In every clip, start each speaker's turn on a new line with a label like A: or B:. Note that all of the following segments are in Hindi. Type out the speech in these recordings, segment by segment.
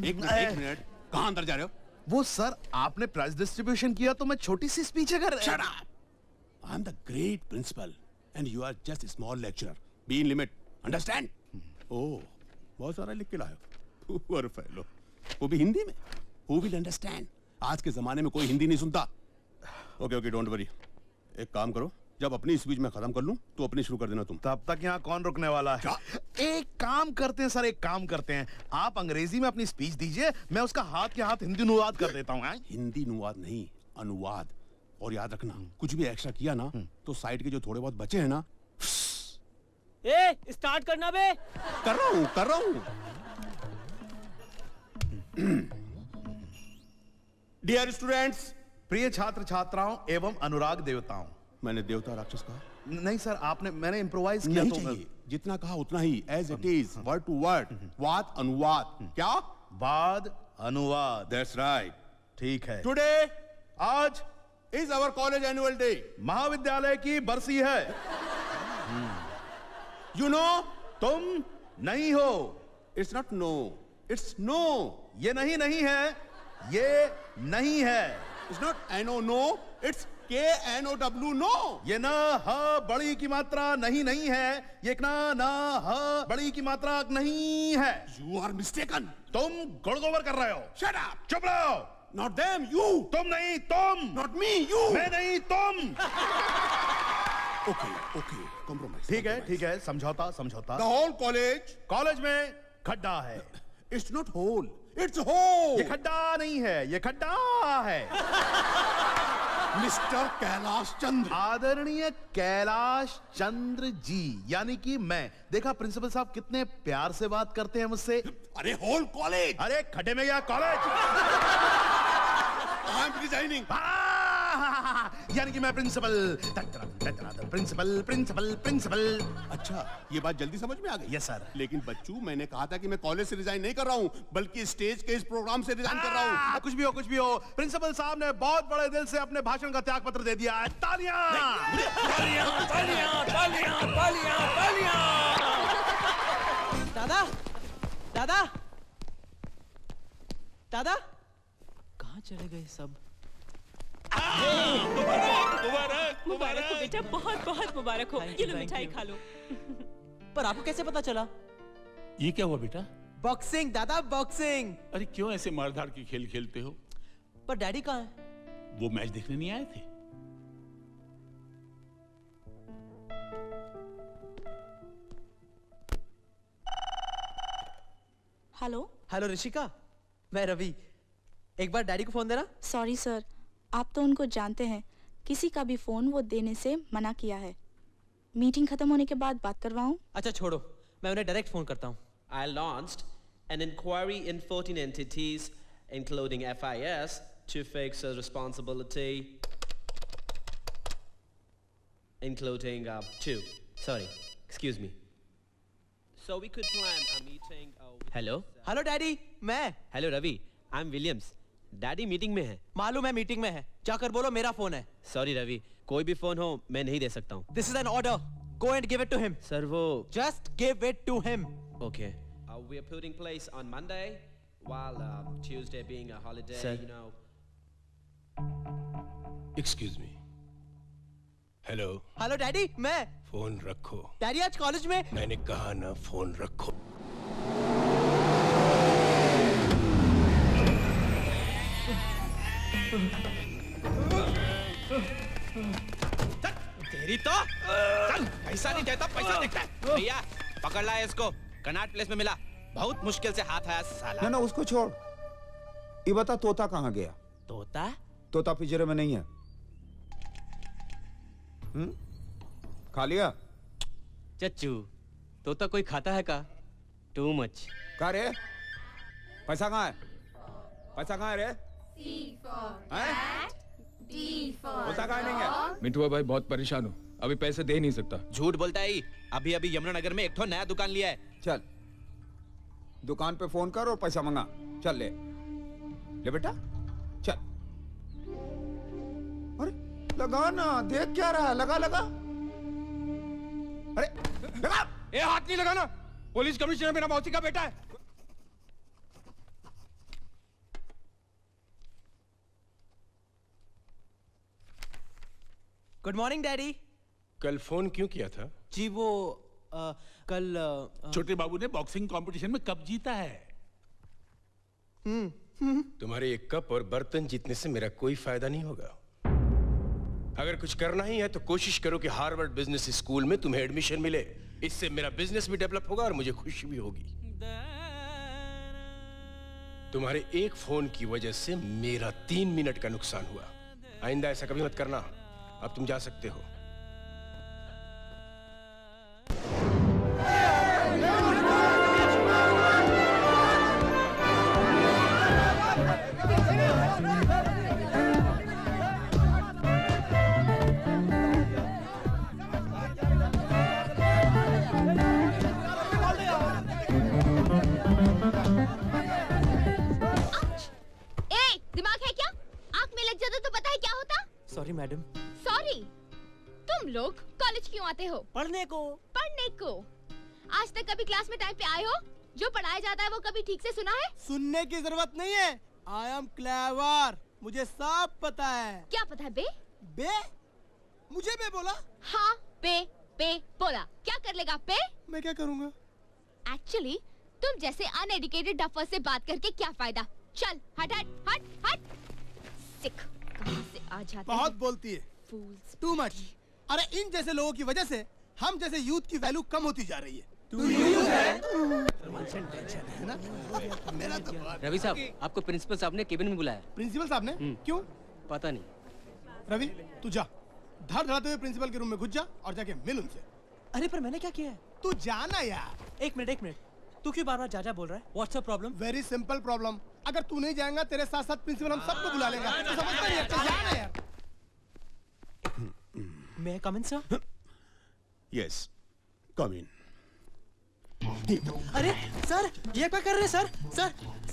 A: एक मिनट, कहाँ अंदर जा रहे हो?
B: वो सर आपने प्राइज डिस्ट्रीब्यूशन किया तो मैं छोटी सी स्पीच कर
A: Shut up! I'm the great principal and you are just a small lecturer. Be in limit. Understand? Oh, बहुत सारा लिख के लाए हो। Poor fellow. वो भी हिंदी में। Who will understand? आज के जमाने में कोई हिंदी नहीं सुनता। Okay, don't worry. एक काम करो, जब अपनी स्पीच में खत्म कर लूं तो अपनी शुरू कर देना तुम।
B: तब तक यहाँ कौन रुकने वाला है? एक काम करते हैं सर, एक काम करते हैं, आप अंग्रेजी में अपनी स्पीच दीजिए, मैं उसका हाथ के हाथ हिंदी अनुवाद कर देता हूँ।
A: हिंदी अनुवाद नहीं, अनुवाद। और याद रखना, कुछ भी एक्स्ट्रा किया ना तो साइड के जो थोड़े बहुत बचे हैं ना,
C: स्टार्ट करना बे।
A: कर रहा हूँ। डियर स्टूडेंट्स,
B: प्रिय छात्र छात्राओं एवं अनुराग देवताओं।
A: मैंने देवता राक्षस कहा?
B: नहीं सर, मैंने इम्प्रोवाइज किया।
A: नहीं चाहिए, जितना कहा उतना ही, as it is, word to word, वाद अनुवाद। क्या?
B: वाद अनुवाद।
A: That's right.
B: ठीक है।
A: टुडे, आज is our college annual day.
B: महाविद्यालय की बरसी है।
A: यू नो,
B: तुम नहीं हो।
A: It's not no, it's no.
B: ये नहीं है, ये नहीं है।
A: It's not a no no, it's KNOW no.
B: ये ना ह बड़ी की मात्रा नहीं है, ये ना ह बड़ी की मात्रा नहीं है।
A: You are mistaken.
B: तुम गुड़गोबर कर रहे हो।
A: Shut up.
B: चुप रहो।
A: Not them, you.
B: तुम नहीं, तुम।
A: Not me, you.
B: मैं नहीं, तुम।
A: Okay, compromise.
B: ठीक है, समझौता।
A: The whole
B: कॉलेज में खड्डा है।
A: It's not hole, it's hole.
B: ये खड्डा नहीं है, ये खड्डा है।
A: मिस्टर कैलाश चंद्र।
B: आदरणीय कैलाश चंद्र जी, यानी कि मैं। देखा प्रिंसिपल साहब कितने प्यार से बात करते हैं मुझसे।
A: अरे होल कॉलेज।
B: अरे खड्डे में गया कॉलेज।
A: I am resigning.
B: यानी कि मैं प्रिंसिपल।
A: अच्छा, ये बात जल्दी समझ में आ गई?
B: Yes sir.
A: लेकिन बच्चू, मैंने कहा था कि मैं कॉलेज से रिजाइन नहीं कर रहा हूँ, बल्कि स्टेज के इस प्रोग्राम से रिजाइन कर रहा हूँ।
B: कुछ भी हो, प्रिंसिपल साहब ने बहुत बड़े दिल से अपने भाषण का त्याग पत्र दे दिया है। तालियां।
C: दादा कहाँ चले गए सब?
D: मुबारक हो बेटा, बहुत बहुत मुबारक हो। ये लो मिठाई खा लो।
C: पर आपको कैसे पता चला?
E: ये क्या हुआ बेटा?
C: बॉक्सिंग दादा, बॉक्सिंग।
E: अरे क्यों ऐसे मारधाड़ की खेल खेलते हो?
C: पर डैडी कहाँ है?
E: वो मैच देखने नहीं आए थे।
C: हेलो ऋषिका, मैं रवि। एक बार डैडी को फोन देना।
F: सॉरी सर, आप तो उनको जानते हैं, किसी का भी फोन वो देने से मना किया है। मीटिंग खत्म होने के बाद बात करवाऊं?
C: अच्छा छोड़ो, मैं उन्हें डायरेक्ट फोन करता हूँ।
G: I launched an inquiry in 14 entities, including FIS, to fix a responsibility, including excuse me. So we could plan a meeting.
C: Hello daddy, मैं।
G: Hello Ravi, I am Williams. Daddy meeting में है।
C: मालूम है मीटिंग में है, जाकर बोलो मेरा फोन है।
G: सॉरी रवि, कोई भी फोन हो मैं नहीं दे सकता हूँ।
C: This is an order, go and give it to him.
G: Sir वो
C: just give it to him.
G: Okay. We are putting place on Monday, while Tuesday being a holiday,
E: Sir.
G: you know.
E: Excuse me.
C: Hello daddy, मैं।
E: फोन रखो।
C: डैडी आज कॉलेज में।
E: मैंने कहा ना, फोन रखो।
G: तेरी तो चल, पैसा नहीं देता, पैसा देखता है। भैया पकड़ लाया इसको, कनाट प्लेस में मिला, बहुत मुश्किल से हाथ आया साला।
H: ना उसको छोड़, ये बता तोता कहाँ गया? तोता पिंजरे में नहीं है। खा लिया?
G: चच्चू, तोता कोई खाता है का? Too much.
H: का रे? पैसा कहाँ है? रे? तोता कहाँ नहीं है?
I: मिठुआ भाई बहुत परेशान हूँ, अभी पैसे दे नहीं सकता।
G: झूठ बोलता है, अभी अभी यमुनानगर में एक ठो नया दुकान लिया है।
H: चल दुकान पे फोन कर और पैसा मंगा। चल ले बेटा, चल। अरे लगा ना, देख क्या रहा है, लगा। अरे लगा।
I: हाथ नहीं लगाना, पुलिस कमिश्नर मेरा मौसी का बेटा है।
C: Good morning daddy.
E: कल फोन क्यों किया था?
C: जी वो कल
J: छोटे बाबू ने बॉक्सिंग कंपटीशन में कप जीता है।
E: तुम्हारे एक कप और बर्तन जीतने से मेरा कोई फायदा नहीं होगा। अगर कुछ करना ही है तो कोशिश करो कि हार्वर्ड बिजनेस स्कूल में तुम्हें एडमिशन मिले। इससे मेरा बिजनेस भी डेवलप होगा और मुझे खुशी भी होगी। तुम्हारे एक फोन की वजह से मेरा 3 मिनट का नुकसान हुआ। आइंदा ऐसा कभी मत करना। अब तुम जा सकते हो।
C: Sorry madam.
K: सॉरी? तुम लोग कॉलेज क्यों आते हो?
C: पढ़ने को।
K: पढ़ने को? आज तक कभी क्लास में टाइम पे आए हो? जो पढ़ाया जाता है वो कभी ठीक से सुना है?
L: सुनने की जरूरत नहीं है। आई एम क्लेवर, मुझे सब पता है।
K: क्या पता है बे?
L: बे? मुझे बे बोला?
K: हाँ बे बोला। क्या कर लेगा बे?
L: मैं क्या करूँगा?
K: एक्चुअली तुम जैसे अनएडुकेटेड डफर से बात करके क्या फायदा? चल हट हट हट हट। सिख कहाँ से आ जाते
L: बहुत बोलती है। Too much. अरे इन जैसे लोगों की वजह से हम जैसे यूथ की वैल्यू कम होती जा रही है।
M: रवि साहब, आपको प्रिंसिपल साहब ने केबिन में बुलाया।
L: प्रिंसिपल साहब ने? क्यों?
M: पता नहीं।
L: रवि तू जा, धड़ धड़ाते हुए प्रिंसिपल के रूम में घुस जा और जाके मिल उनसे।
C: अरे पर मैंने क्या किया है?
L: तू जाना यार।
C: एक मिनट, तू क्यों बार-बार जा बोल रहा है? What's the problem?
L: Very simple problem. अगर तू नहीं जाएगा तेरे साथ साथ प्रिंसिपल हम सबको बुला लेगा। तू समझता नहीं है? जाना यार।
C: May I come in, sir?
A: Yes, come in.
C: अरे सर, ये क्या कर रहे हैं सर?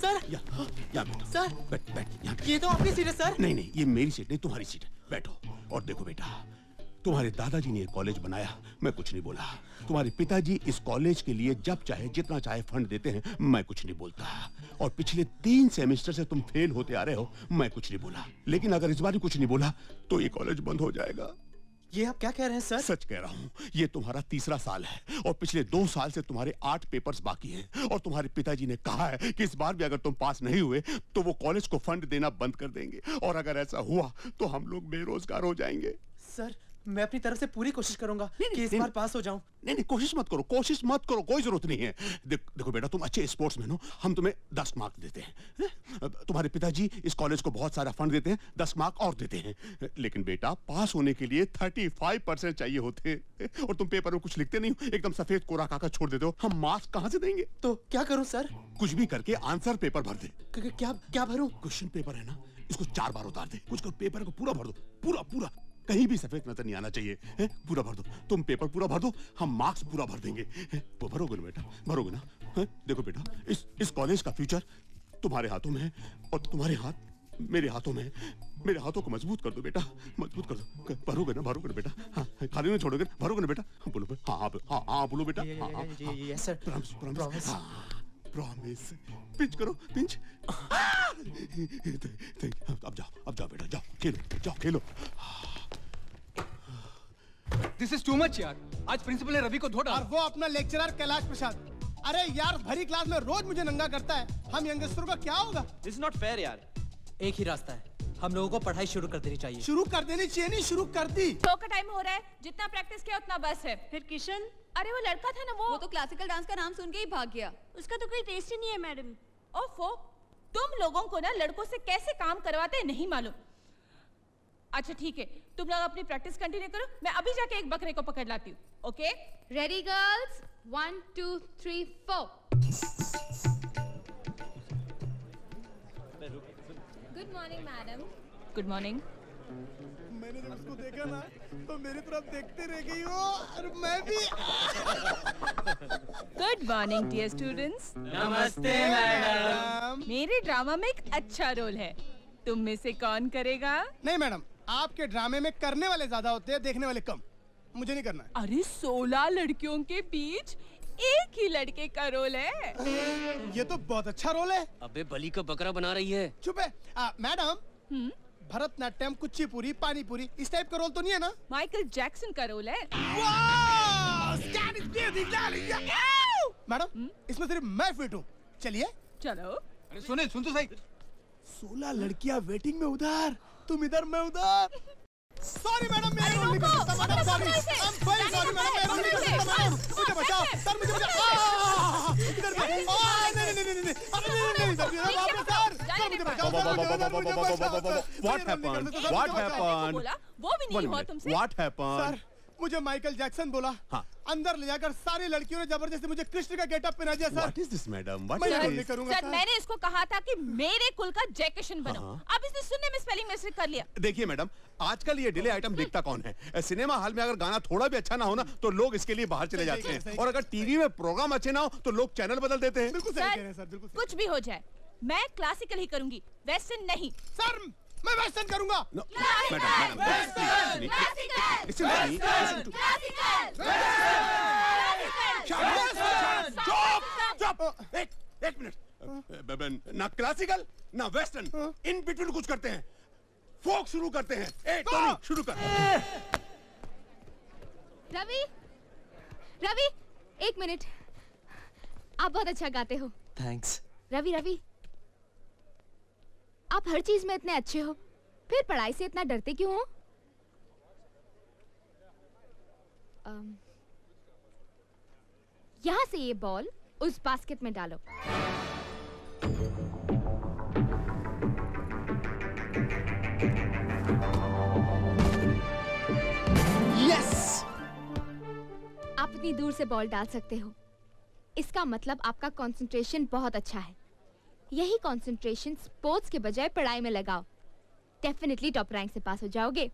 C: सर
A: यहाँ बैठो।
C: सर
A: बैठ यहाँ।
C: ये तो आपकी सीट है सर।
A: नहीं, ये मेरी सीट नहीं, तुम्हारी सीट है। बैठो। और देखो बेटा, तुम्हारे दादाजी ने ये कॉलेज बनाया, मैं कुछ नहीं बोला। तुम्हारे पिताजी इस कॉलेज के लिए जब चाहे जितना चाहे फंड देते हैं, मैं कुछ नहीं बोलता। और पिछले 3 सेमेस्टर से तुम फेल होते आ रहे हो, मैं कुछ नहीं बोला। लेकिन अगर इस बार कुछ नहीं बोला तो ये कॉलेज बंद हो जाएगा।
C: ये आप क्या कह रहे हैं सर?
A: सच कह रहा हूँ। ये तुम्हारा 3रा साल है और पिछले 2 साल से तुम्हारे 8 पेपर्स बाकी हैं। और तुम्हारे पिताजी ने कहा है कि इस बार भी अगर तुम पास नहीं हुए तो वो कॉलेज को फंड देना बंद कर देंगे। और अगर ऐसा हुआ तो हम लोग बेरोजगार हो जाएंगे।
C: सर मैं अपनी तरफ से पूरी कोशिश करूंगा कि इस बार पास हो जाऊं।
A: नहीं, कोशिश मत करो, कोई जरूरत नहीं है। देखो बेटा, तुम अच्छे स्पोर्ट्समैन हो, हम तुम्हें 10 मार्क्स देते हैं। तुम्हारे पिताजी इस कॉलेज को बहुत सारा फंड देते हैं, 10 मार्क और देते हैं। लेकिन बेटा, पास होने के लिए 35% चाहिए होते हैं। और तुम पेपर में कुछ लिखते नहीं हो, एकदम सफेद कोरा कागज छोड़ देते हो। हम मार्क्स कहाँ से देंगे?
C: तो क्या करूं सर?
A: कुछ भी करके आंसर पेपर भर दे।
C: क्या भरूं?
A: क्वेश्चन पेपर है ना, इसको 4 बार उतार दे। कुछ पेपर को पूरा भर दो, पूरा कहीं भी सफेद नजर नहीं आना चाहिए है? पूरा भर दो। तुम पेपर पूरा भर दो, हम मार्क्स पूरा भर देंगे। वो भरोगे ना बेटा? भरोगे ना? देखो बेटा, इस कॉलेज का फ्यूचर तुम्हारे हाथों में है और तुम्हारे हाथ मेरे हाथों में है। मेरे हाथों को मजबूत कर दो बेटा, मजबूत कर दो। भरोगे ना बेटा? हाँ, खाली नहीं छोड़ोगे? भरोगे ना बेटा? बोलो। हाँ बोलो बेटा।
C: Yes sir.
A: Promise. Promise. Pinch करो, पिंच। अब जाओ बेटा, जाओ खेलो।
I: दिस इज टू मच यार। आज प्रिंसिपल ने रवि को धो डाला।
L: और वो अपना लेक्चरर कैलाश प्रसाद। अरे यार, भरी क्लास में रोज मुझे नंगा करता है। हम यंगस्टरों का क्या होगा?
G: दिस इज नॉट फेयर यार।
C: एक ही रास्ता है, हम लोगों को पढ़ाई शुरू कर देनी चाहिए।
L: शुरू कर देनी चाहिए नहीं, शुरू कर दी।
D: शो का टाइम हो रहा है, जितना प्रैक्टिस किया उतना बस है। फिर किशन, अरे वो लड़का था ना, वो तो क्लासिकल डांस का नाम सुन के ही भाग गया। उसका तो कोई टेस्ट ही नहीं है मैडम। ओफो, तुम लोगों को ना लड़कों से कैसे काम करवाते हैं नहीं मालूम। अच्छा ठीक है, तुम लोग अपनी प्रैक्टिस कंटिन्यू करो, मैं अभी जाके एक बकरे को पकड़ लाती हूँ। Okay?
K: Ready girls? 1 2 3 4। Good morning madam.
D: Good morning.
L: मैंने जब उसको देखा ना तो मेरी तरफ देखते रह गई हो और मैं भी।
D: Good morning dear students.
C: नमस्ते मैडम।
D: मेरे ड्रामा में एक अच्छा रोल है, तुम में से कौन करेगा?
L: नहीं मैडम, आपके ड्रामे में करने वाले ज्यादा होते हैं, देखने वाले कम। मुझे नहीं करना है।
D: अरे 16 लड़कियों के बीच एक ही लड़के का रोल है।
L: ये तो बहुत अच्छा रोल है।
M: अबे बलि का बकरा बना रही है।
L: चुप है। मैडम, भरतनाट्यम, कुचिपुड़ी, पानीपुरी इस टाइप का रोल तो नहीं है ना?
D: माइकल जैक्सन का रोल है।
L: मैडम इसमें सिर्फ मैं फिट हूँ, चलिए।
D: चलो।
I: अरे सुने, सुन तो सही।
L: 16 लड़कियां वेटिंग में उधर, तुम इधर मैं उधर। सॉरी मैडम, मैं रोल नहीं कर सकता madam, sorry. I am very sorry madam, मैं रोल नहीं कर सकता मैडम। मुझे बचाओ सर, मुझे बचाओ। इधर नहीं नहीं
A: What happened? What happened?
D: वो भी नहीं हुआ तुमसे।
A: What happened?
L: सर मुझे माइकल जैक्सन बोला।
A: हाँ।
L: अंदर ले जाकर सारी लड़कियों ने जबरदस्ती मुझे कृष्ण का गेटअप पहना दिया sir.
A: What is this, madam? What
L: मैं
A: is
L: रोल नहीं
A: this?
L: करूंगा
D: सर मैंने इसको कहा था कि मेरे कुल का जैकेशन बनो। अब इसने सुनने में स्पेलिंग मिस्टेक कर लिया।
A: देखिए मैडम, आजकल ये डिले आइटम देखता कौन है? सिनेमा हॉल में अगर गाना थोड़ा भी अच्छा ना हो ना तो लोग इसके लिए बाहर चले जाते हैं, और अगर टीवी में प्रोग्राम अच्छे ना हो तो लोग चैनल बदल देते हैं।
L: बिल्कुल सही कह रहे हैं सर, बिल्कुल।
D: कुछ भी हो जाए मैं क्लासिकल ही करूंगी, वेस्टर्न नहीं।
L: सर मैं वेस्टर्न करूंगा।
A: मैडम एक मिनट, ना क्लासिकल ना वेस्टर्न, इन बिटवीन कुछ करते हैं, फोक शुरू करते हैं। टोनी शुरू कर।
K: रवि, रवि एक मिनट, आप बहुत अच्छा गाते हो।
C: थैंक्स।
K: रवि आप हर चीज में इतने अच्छे हो, फिर पढ़ाई से इतना डरते क्यों हो? यहाँ से ये बॉल उस बास्केट में डालो।
L: यस!
K: आप इतनी दूर से बॉल डाल सकते हो, इसका मतलब आपका कंसंट्रेशन बहुत अच्छा है। यही कंसंट्रेशन स्पोर्ट्स के बजाय पढ़ाई में लगाओ, डेफिनेटली टॉप रैंक से पास हो जाओगे।